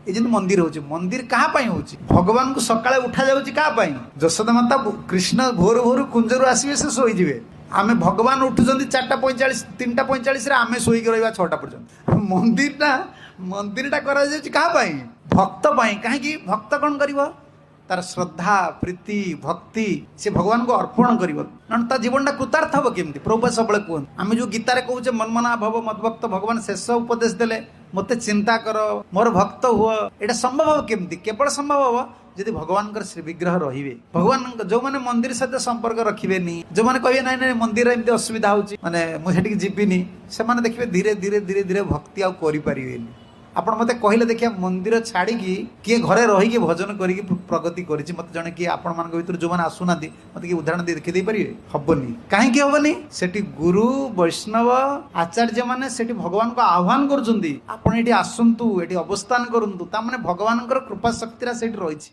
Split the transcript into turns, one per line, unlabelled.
ये जमी मंदिर होची मंदिर कहाँ होची भगवान को सकाळे उठा जाउची कहाँ यशोदा माता कृष्ण भोर भोर कुंजरू आसवे से शोईजिवे आमे भगवान उठुचंदी 4:45 3:45 रे आमे शोईक रहिबा 6टा पर्यंत मंदिरटा करा जाउची कहाँ भक्त कहीं भक्त कौन करिवो तार श्रद्धा प्रीति भक्ति से भगवान को अर्पण कर जीवन कृतार्थ हम केमती प्रभु सब कहते आम जो गीतार कहूचे मनमना भव मद्भक्त भगवान शेष उपदेश देले मते चिंता कर मोर भक्त हुआ एटा संभव हम केमती केवल संभव हम जदि भगवान श्री विग्रह रहिबे भगवान जो माने मंदिर सहित संपर्क रखिबेनी जो माने कहबे नाइ नाइ मंदिर एमती असुविधा होची माने मु हेटिक जीविनी से माने देखिबे धीरे धीरे धीरे धीरे भक्ति आ करि परिबेनी आपण मते कहले देखिया मंदिर छाड़ी किए घरे रही भजन करी प्रगति करी मत जने कि आपण मान भीतर जो मैंने आसुना मत कि उदाहरण देखी दे पारे हबनी कहीं हबनी सेठी गुरु वैष्णव आचार्य माने सेठी भगवान को आह्वान करुछंती आपण एठी आसंतु एठी अवस्थान करंतु ता माने भगवान कृपा शक्ति सेठी रही।